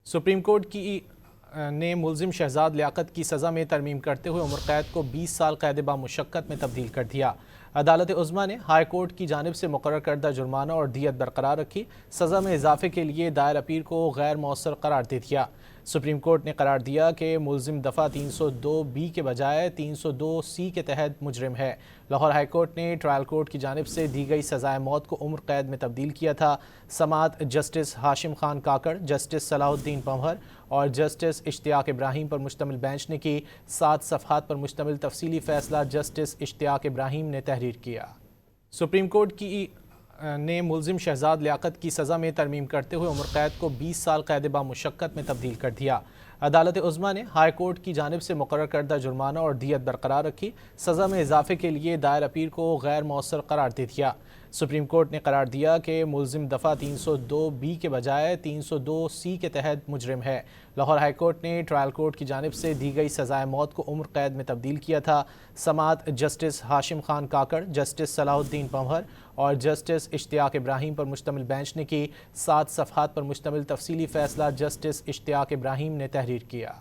Supreme court نے ملزم شہزاد لیاقت کی سزا میں ترمیم کرتے ہوئے عمر قید کو 20 سال قید بامشقت میں تبدیل کر دیا۔ عدالت عظمیٰ نے ہائی کورٹ کی جانب سے مقرر کردہ جرمانہ اور دیت برقرار رکھی، سزا میں اضافے کے لیے دائر اپیل کو غیر مؤثر قرار دے دیا۔ سپریم کورٹ نے قرار دیا کہ ملزم دفعہ 302(b) کے بجائے 302(c) کے تحت مجرم ہے۔ لاہور ہائی کورٹ نے ٹرائل کورٹ کی جانب سے دی گئی سزائے موت کو عمر قید میں تبدیل کیا تھا۔ سماعت جسٹس ہاشم خان کاکڑ، جسٹس صلاح الدین پنوہر اور جسٹس اشتیاق ابراہیم پر مشتمل بینچ نے کی۔ 7 صفحات پر مشتمل تفصیلی فیصلہ جسٹس اشتیاق ابراہیم نے تحریر کیا۔ سپریم کورٹ نے ملزم شہزاد لیاقت کی سزا میں ترمیم کرتے ہوئے عمر قید کو 20 سال قید بامشقت میں تبدیل کر دیا۔ عدالت عظمیٰ نے ہائی کورٹ کی جانب سے مقرر کردہ جرمانہ اور دیت برقرار رکھی، سزا میں اضافے کے لیے دائر اپیل کو غیر مؤثر قرار دے دیا۔ سپریم کورٹ نے قرار دیا کہ ملزم دفعہ 302(b) کے بجائے 302(c) کے تحت مجرم ہے۔ لاہور ہائی کورٹ نے ٹرائل کورٹ کی جانب سے دی گئی سزائے موت کو عمر قید میں تبدیل کیا تھا۔ سماعت جسٹس ہاشم خان کاکڑ، جسٹس صلاح الدین پنوہر اور جسٹس اشتیاق ابراہیم پر مشتمل بینچ نے کی۔ 7 صفحات پر مشتمل تفصیلی فیصلہ جسٹس اشتیاق ابراہیم نے تحریر کیا۔